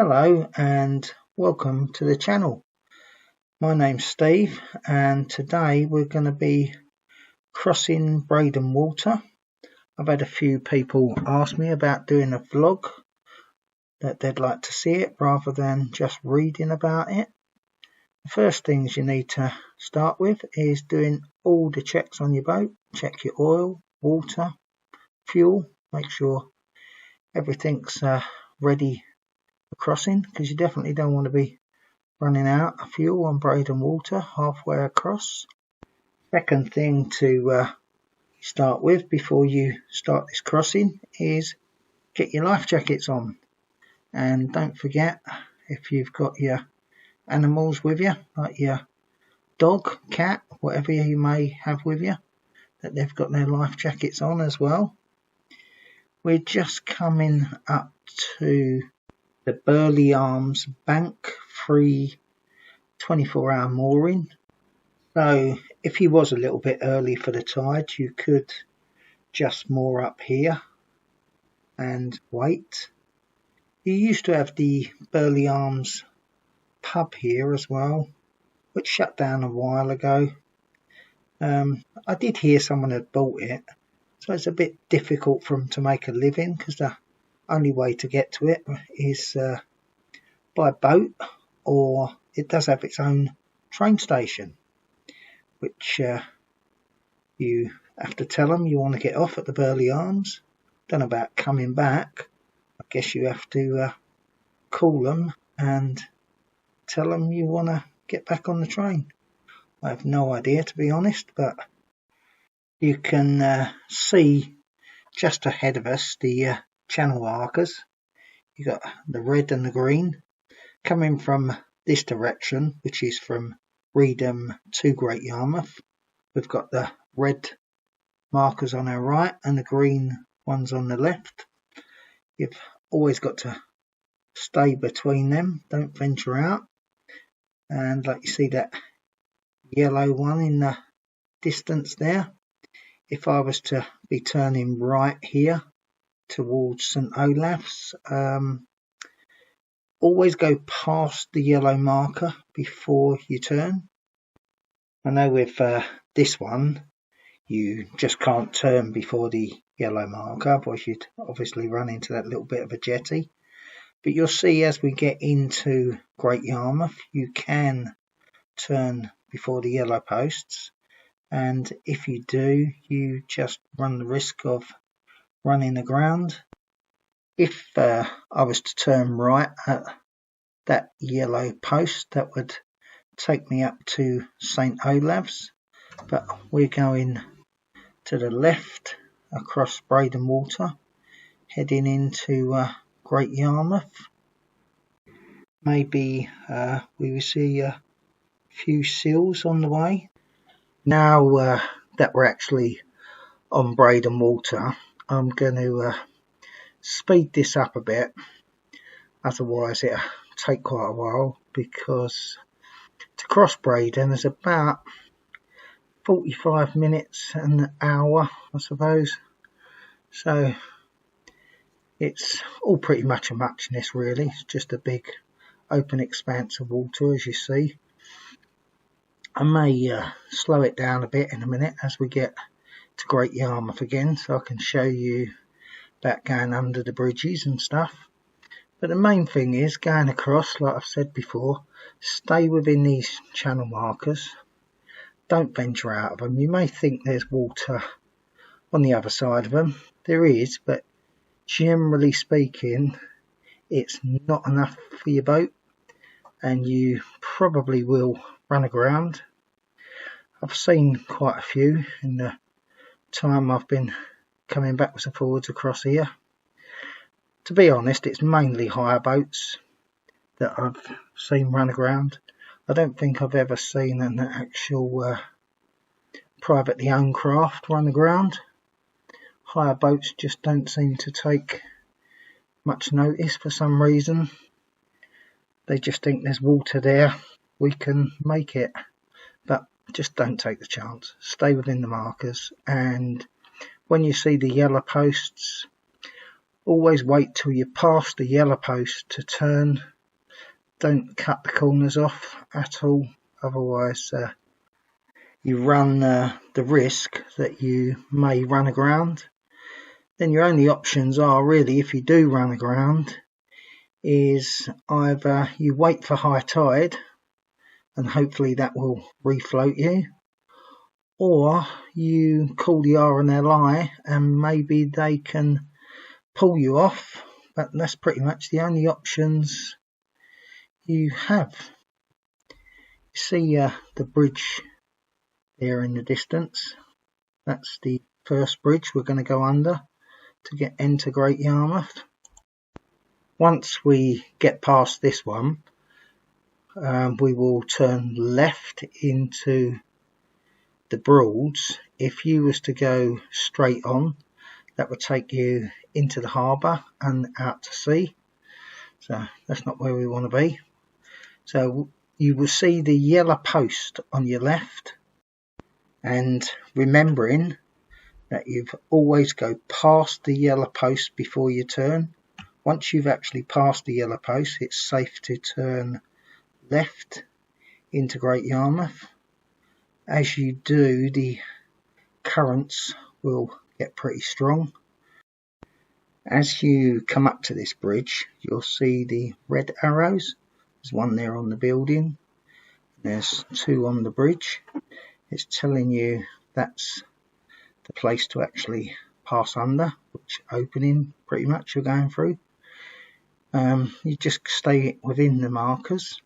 Hello and welcome to the channel. My name's Steve and today we're going to be crossing Breydon water. I've had a few people ask me about doing a vlog, that they'd like to see it rather than just reading about it. The first things you need to start with is doing all the checks on your boat. Check your oil, water, fuel, make sure everything's ready for crossing, because you definitely don't want to be running out of fuel on Breydon water halfway across. Second thing to start with before you start this crossing is get your life jackets on, and don't forget, if you've got your animals with you, like your dog, cat, whatever you may have with you, that they've got their life jackets on as well. We're just coming up to the Burley Arms Bank free 24-hour mooring. So if you was a little bit early for the tide, you could just moor up here and wait. You used to have the Burley Arms pub here as well, which shut down a while ago. I did hear someone had bought it, so it's a bit difficult for them to make a living, because the only way to get to it is by boat, or it does have its own train station, which you have to tell them you want to get off at the Burley Arms. Don't know about coming back. I guess you have to call them and tell them you want to get back on the train. I have no idea, to be honest, but you can see just ahead of us the channel markers. You got the red and the green coming from this direction, which is from Reedham to Great Yarmouth. We've got the red markers on our right and the green ones on the left. You've always got to stay between them, don't venture out. And like you see that yellow one in the distance there, if I was to be turning right here towards St Olaf's, always go past the yellow marker before you turn. I know with this one you just can't turn before the yellow marker, otherwise you'd obviously run into that little bit of a jetty. But you'll see as we get into Great Yarmouth, you can turn before the yellow posts, and if you do, you just run the risk of running aground. If I was to turn right at that yellow post, that would take me up to St Olaf's, but we're going to the left across Breydon water, heading into Great Yarmouth. Maybe we will see a few seals on the way. Now that we're actually on Breydon water, I'm going to speed this up a bit, otherwise it'll take quite a while, because to cross Breydon is about 45 minutes, an hour I suppose, so it's all pretty much a muchness really. It's just a big open expanse of water, as you see. I may slow it down a bit in a minute as we get to Great Yarmouth again, so I can show you about going under the bridges and stuff. But the main thing is going across, like I've said before, stay within these channel markers. Don't venture out of them. You may think there's water on the other side of them. There is, but generally speaking, it's not enough for your boat, and you probably will run aground. I've seen quite a few in the time I've been coming backwards and forwards across here. To be honest, it's mainly hire boats that I've seen run aground. I don't think I've ever seen an actual privately owned craft run aground. Hire boats just don't seem to take much notice for some reason. They just think there's water there, we can make it. But just don't take the chance. Stay within the markers, and when you see the yellow posts, always wait till you're past the yellow post to turn. Don't cut the corners off at all, otherwise you run the risk that you may run aground. Then your only options are really, if you do run aground, is either you wait for high tide and hopefully that will refloat you, or you call the RNLI and maybe they can pull you off, but that's pretty much the only options you have. You see the bridge there in the distance. That's the first bridge we're going to go under to enter Great Yarmouth. Once we get past this one, we will turn left into the Broads. If you was to go straight on, that would take you into the harbour and out to sea, so that's not where we want to be. So you will see the yellow post on your left, and remembering that you've always go past the yellow post before you turn. Once you've actually passed the yellow post, it's safe to turn left into Great Yarmouth. As you do, the currents will get pretty strong. As you come up to this bridge, you'll see the red arrows. There's one there on the building, there's two on the bridge. It's telling you that's the place to actually pass under, which opening pretty much you're going through. You just stay within the markers.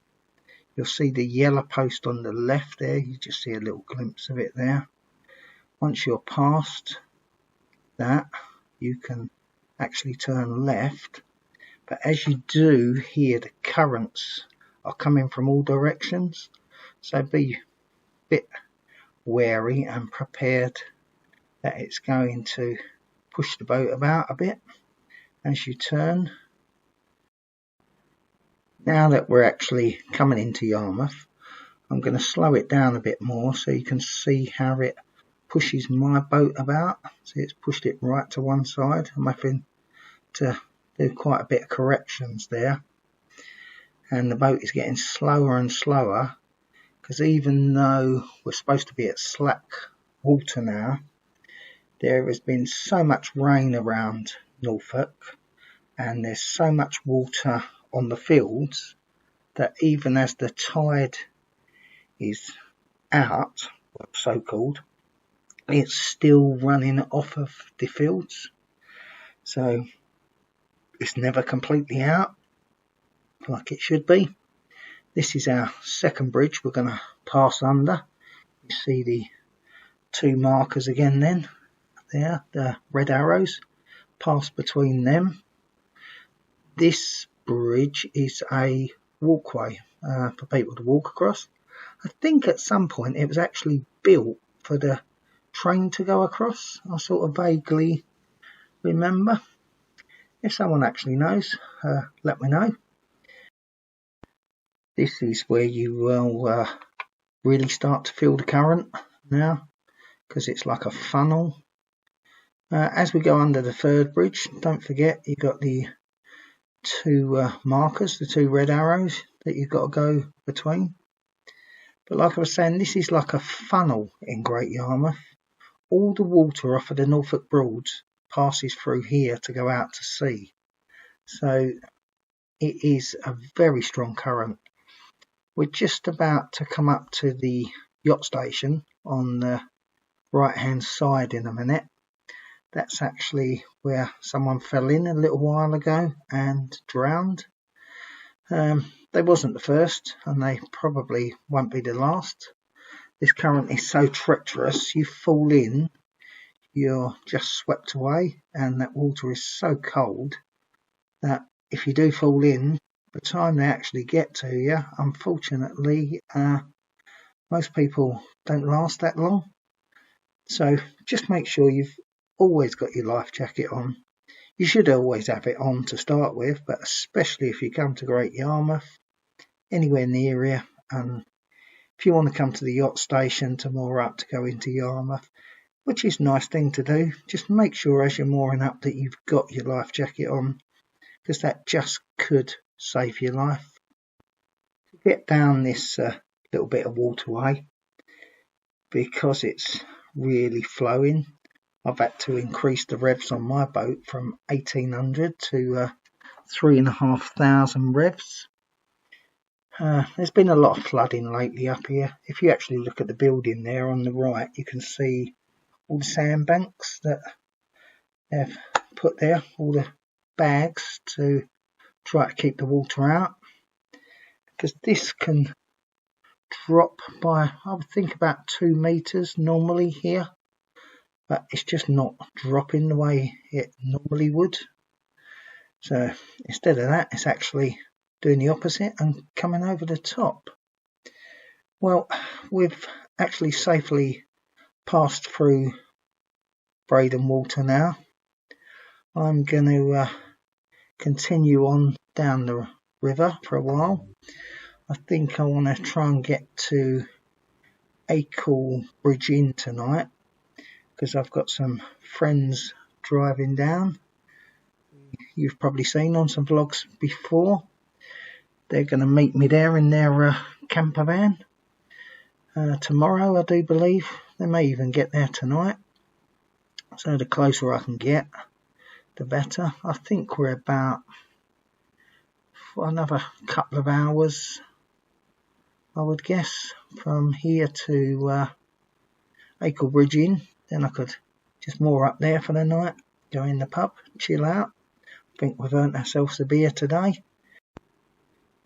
You'll see the yellow post on the left there, you just see a little glimpse of it there. Once you're past that, you can actually turn left, but as you do here, the currents are coming from all directions, so be a bit wary and prepared that it's going to push the boat about a bit as you turn. Now that we're actually coming into Yarmouth, I'm going to slow it down a bit more so you can see how it pushes my boat about. See, it's pushed it right to one side. I'm having to do quite a bit of corrections there, and the boat is getting slower and slower, because even though we're supposed to be at slack water now, there has been so much rain around Norfolk and there's so much water on the fields that even as the tide is out, so called, it's still running off of the fields, so it's never completely out like it should be. This is our second bridge we're going to pass under. You see the two markers again then there, the red arrows, pass between them. This bridge is a walkway for people to walk across. I think at some point it was actually built for the train to go across. I sort of vaguely remember. If someone actually knows, let me know. This is where you will really start to feel the current now, because it's like a funnel. As we go under the third bridge, don't forget you've got the two markers, the two red arrows that you've got to go between. But like I was saying, this is like a funnel in Great Yarmouth. All the water off of the Norfolk Broads passes through here to go out to sea. So it is a very strong current. We're just about to come up to the yacht station on the right hand side in a minute. That's actually where someone fell in a little while ago and drowned. They wasn't the first, and they probably won't be the last. This current is so treacherous, you fall in, you're just swept away, and that water is so cold that if you do fall in, by the time they actually get to you, unfortunately, most people don't last that long. So just make sure you've always got your life jacket on. You should always have it on to start with, but especially if you come to Great Yarmouth, anywhere near here, and if you want to come to the yacht station to moor up to go into Yarmouth, which is a nice thing to do. Just make sure as you're mooring up that you've got your life jacket on, because that just could save your life. To get down this little bit of waterway, because it's really flowing, I've had to increase the revs on my boat from 1800 to 3,500 revs. There's been a lot of flooding lately up here. If you actually look at the building there on the right, you can see all the sandbanks that they've put there, all the bags to try to keep the water out, because this can drop by, I would think, about 2 meters normally here, but it's just not dropping the way it normally would. So instead of that, it's actually doing the opposite and coming over the top. Well, we've actually safely passed through Breydon water now. I'm going to continue on down the river for a while. I think I want to try and get to Acle Bridge Inn tonight, because I've got some friends driving down. You've probably seen on some vlogs before. They're going to meet me there in their camper van tomorrow, I do believe. They may even get there tonight. So the closer I can get, the better. I think we're about for another couple of hours, I would guess, from here to Acle Bridge Inn. Then I could just moor up there for the night, go in the pub, chill out. I think we've earned ourselves a beer today.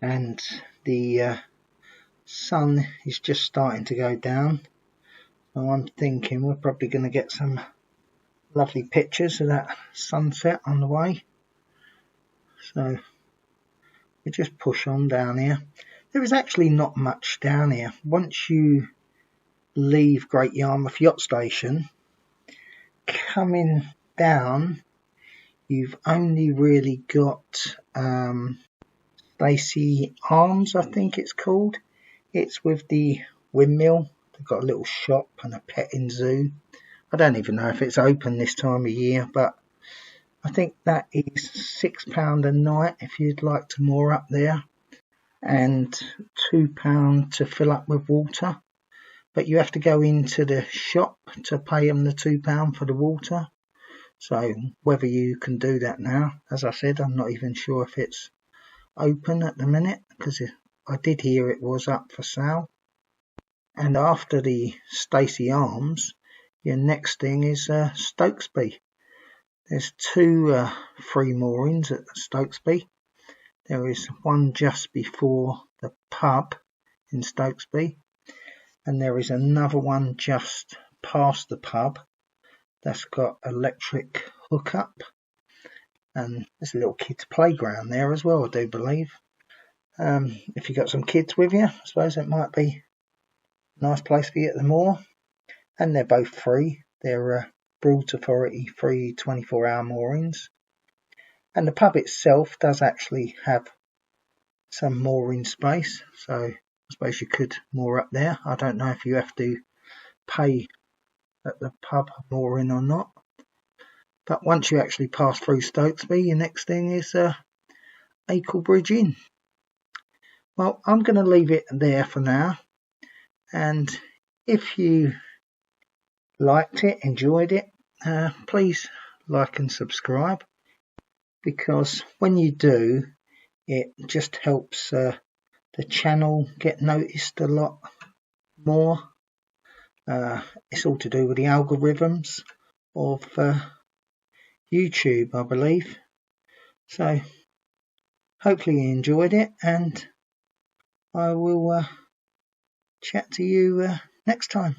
And the sun is just starting to go down. So I'm thinking we're probably going to get some lovely pictures of that sunset on the way. So we just push on down here. There is actually not much down here. Once you leave Great Yarmouth Yacht Station, coming down, you've only really got Stacey Arms, I think it's called. It's with the windmill. They've got a little shop and a petting zoo. I don't even know if it's open this time of year, but I think that is £6 a night if you'd like to moor up there, and £2 to fill up with water. But you have to go into the shop to pay them the £2 for the water. So whether you can do that now, as I said, I'm not even sure if it's open at the minute, because I did hear it was up for sale. And after the Stacey Arms, your next thing is Stokesby. There's 2 free moorings at Stokesby. There is one just before the pub in Stokesby, and there is another one just past the pub that's got electric hookup, and there's a little kids playground there as well, I do believe. If you've got some kids with you, I suppose it might be a nice place for you at the moor. And they're both free. They're Broad Authority free 24-hour moorings. And the pub itself does actually have some mooring space, so I suppose you could moor up there. I don't know if you have to pay at the pub mooring or not. But once you actually pass through Stokesby, your next thing is Acle Bridge Inn. Well, I'm going to leave it there for now. And if you liked it, enjoyed it, please like and subscribe, because when you do, it just helps the channel get noticed a lot more. It's all to do with the algorithms of YouTube, I believe. So hopefully you enjoyed it, and I will chat to you next time.